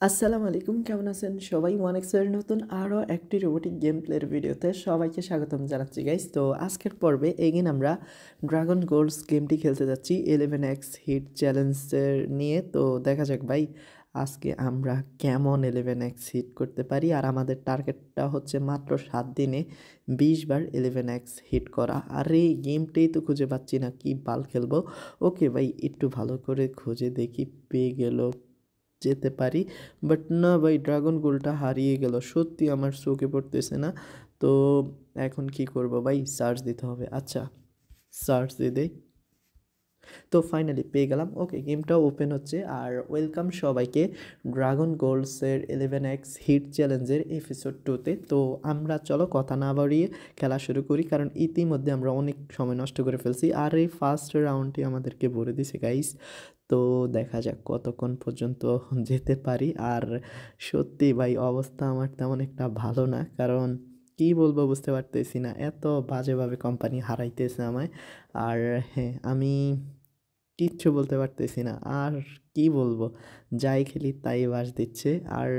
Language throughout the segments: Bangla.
আসসালামু আলাইকুম, কেমন আছেন সবাই? ওয়ানেক্সের নতুন আরও একটি রোবোটিক গেম প্লের ভিডিওতে সবাইকে স্বাগতম জানাচ্ছি গাইস। তো আজকের পর্বে এগেন আমরা ড্রাগন গোল্ডস গেমটি খেলতে যাচ্ছি 11x হিট চ্যালেঞ্জের নিয়ে। তো দেখা যাক ভাই আজকে আমরা কেমন 11x হিট করতে পারি। আর আমাদের টার্গেটটা হচ্ছে মাত্র 7 দিনে 20 বার 11x হিট করা। আর এই গেমটাই তো খুঁজে পাচ্ছি না, কি বাল খেলবো। ওকে ভাই, একটু ভালো করে খুঁজে দেখি, পেয়ে গেল যেতে পারি। বাট না ভাই, ড্রাগন গোলটা হারিয়ে গেল, সত্যি আমার চোখে পড়তেছে না। তো এখন কি করব ভাই, সার্চ দিতে হবে। আচ্ছা, সার্চ দিয়ে দেই। তো ফাইনালি পেয়ে গেলাম। ওকে, গেমটাও ওপেন হচ্ছে। আর ওয়েলকাম সবাইকে ড্রাগন গোল্ডসের 11x হিট চ্যালেঞ্জের এপিসোড 2তে। তো আমরা চলো কথা না বাড়িয়ে খেলা শুরু করি, কারণ ইতিমধ্যে আমরা অনেক সময় নষ্ট করে ফেলছি। আর এই ফার্স্ট রাউন্ডটি আমাদেরকে ভরে দিছে গাইস। তো দেখা যাক কতক্ষণ পর্যন্ত যেতে পারি। আর সত্যি ভাই অবস্থা আমার তেমন একটা ভালো না, কারণ কী বলবো বুঝতে পারতেছি না, এত বাজেভাবে কোম্পানি হারাইতেছে আমায়। আর হ্যাঁ, আমি কিচ্ছু বলতে পারতেছি না। আর কি বলবো, যাই খেলি তাই বাস দিচ্ছে। আর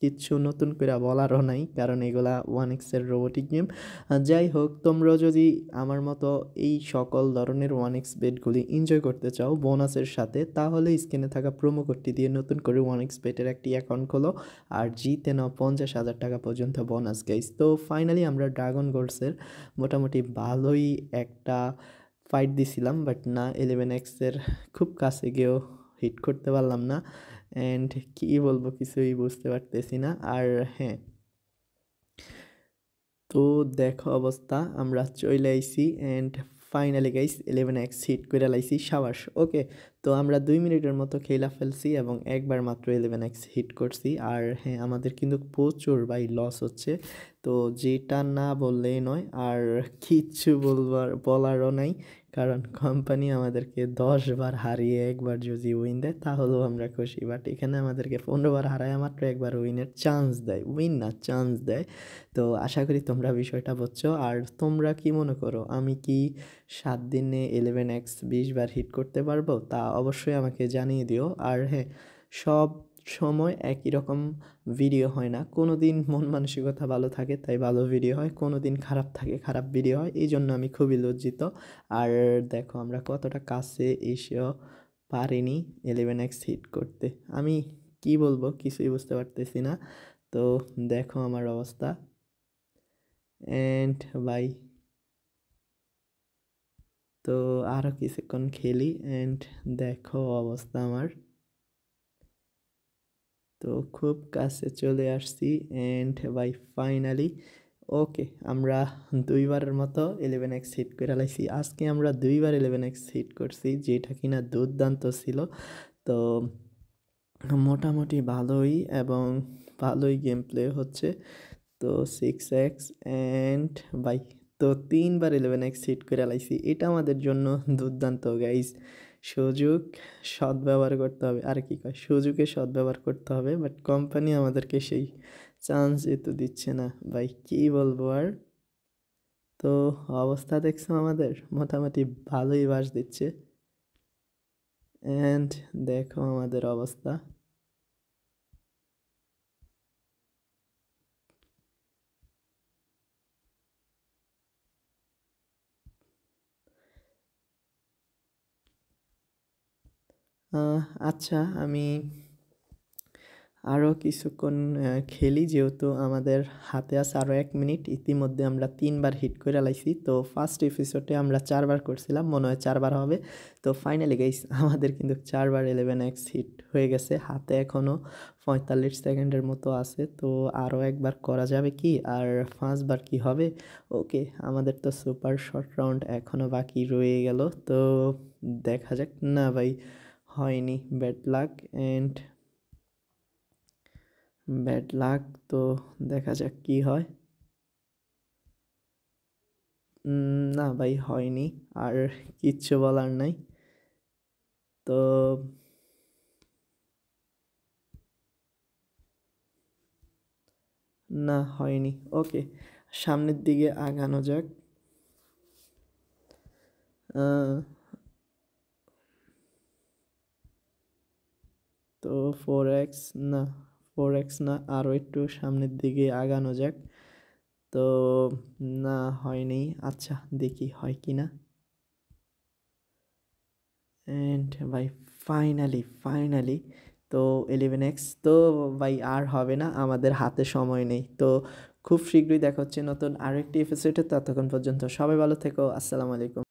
কিচ্ছু নতুন করে বলারও নাই, কারণ এগুলা 1x-এর রোবোটিক গেম। যাই হোক, তোমরা যদি আমার মতো এই সকল ধরনের 1x বেটগুলি এনজয় করতে চাও বোনাসের সাথে, তাহলে স্ক্রিনে থাকা প্রোমো কোডটি দিয়ে নতুন করে 1x বেটের একটি অ্যাকাউন্ট খোলো আর জিতে নাও 50,000 টাকা পর্যন্ত বোনাস গাইস। তো ফাইনালি আমরা ড্রাগন গোল্ডসের মোটামুটি ভালোই একটা ফাইট দিছিলাম, বাট না, 11x-এর খুব কাছে গিয়েও হিট করতে পারলাম না। অ্যান্ড কী বলবো, কিছুই বুঝতে পারতেছি না। আর হ্যাঁ, তো দেখো অবস্থা, আমরা চলে আইছি and finally guys 11x hit করে লাইছি, সাবাস। ওকে, তো আমরা 2 মিনিটের মতো খেলা ফেলছি এবং একবার মাত্র 11x হিট করছি। আর হ্যাঁ, আমাদের কিন্তু প্রচুর ভাই লস হচ্ছে, তো যেটা না বললেই নয়। আর কিচ্ছু বলারও নাই, কারণ কোম্পানি আমাদেরকে 10 বার হারিয়ে একবার যদি উইন দেয় তাহলেও আমরা খুশি। বাট এখানে আমাদেরকে 15 বার হারায় মাত্র একবার উইনের চান্স দেয়, উইন না চান্স দেয়। তো আশা করি তোমরা বিষয়টা বুঝছো। আর তোমরা কি মনে করো, আমি কি 7 দিনে 11x 20 বার হিট করতে পারবো? তা অবশ্যই আমাকে জানিয়ে দিও। আর হ্যাঁ, সব সময় একই রকম ভিডিও হয় না, কোনো দিন মন মানসিকতা ভালো থাকে তাই ভালো ভিডিও হয়, কোনো দিন খারাপ থাকে খারাপ ভিডিও হয়, এই জন্য আমি খুবই লজ্জিত। আর দেখো আমরা কতটা কাছে এসেও পারিনি 11x হিট করতে। আমি কি বলবো কিছুই বুঝতে পারতেছি না। তো দেখো আমার অবস্থা। অ্যান্ড ভাই, তো আরও কিছুক্ষণ খেলি অ্যান্ড দেখো অবস্থা আমার। তো খুব কাছে চলে আসছি অ্যান্ড ভাই ফাইনালি ওকে, আমরা 2বারের মতো 11x হিট করে লাইছি। আজকে আমরা 2বার 11x হিট করছি, যেটা কিনা দুর্দান্ত ছিল। তো মোটামুটি ভালোই এবং ভালোই গেম প্লে হচ্ছে। তো 6x অ্যান্ড বাই, তো 3বার 11x হিট করে লাইছি, এটা আমাদের জন্য দুর্দান্ত গাইস। সুযোগ সদ্ব্যবহার করতে হবে, আর কি কয়, সুযোগের সদ্ব্যবহার করতে হবে। বাট কোম্পানি আমাদেরকে সেই চান্স তো দিচ্ছে না ভাই, কী বলবো আর। তো অবস্থা দেখছো আমাদের, মোটামুটি ভালোই বাস দিচ্ছে। অ্যান্ড দেখো আমাদের অবস্থা। আচ্ছা, আমি আরও কিছুক্ষণ খেলি, যেহেতু আমাদের হাতে আছে আরও 1 মিনিট। ইতিমধ্যে আমরা 3বার হিট করে লাইছি। তো ফার্স্ট এপিসোডে আমরা 4বার করছিলাম, মনে হয় 4বার হবে। তো ফাইনালি গাইস আমাদের কিন্তু 4বার 11x হিট হয়ে গেছে। হাতে এখনও 45 সেকেন্ডের মতো আছে। তো আরও একবার করা যাবে কি? আর 5বার কি হবে? ওকে, আমাদের তো সুপার শর্ট রাউন্ড এখনও বাকি রয়ে গেল। তো দেখা যাক। না ভাই, হয়নি, bad luck and bad luck. তো দেখা যাক কি হয়। না ভাই, হয়নি। আর কিচ্ছু বলার নাই। তো না, হয়নি। ওকে, সামনের দিকে আগানো যাক। আহ, তো 4x, না 4x না, আরও একটু সামনের দিকে আগানো যাক। তো না, হয়নি। আচ্ছা, দেখি হয় কি না। অ্যান্ড ভাই ফাইনালি তো 11x। তো ভাই আর হবে না, আমাদের হাতে সময় নেই। তো খুব শীঘ্রই দেখা হচ্ছে নতুন আরও একটি এপিসোডে। ততক্ষণ পর্যন্ত সবাই ভালো থেকো। আসসালামু আলাইকুম।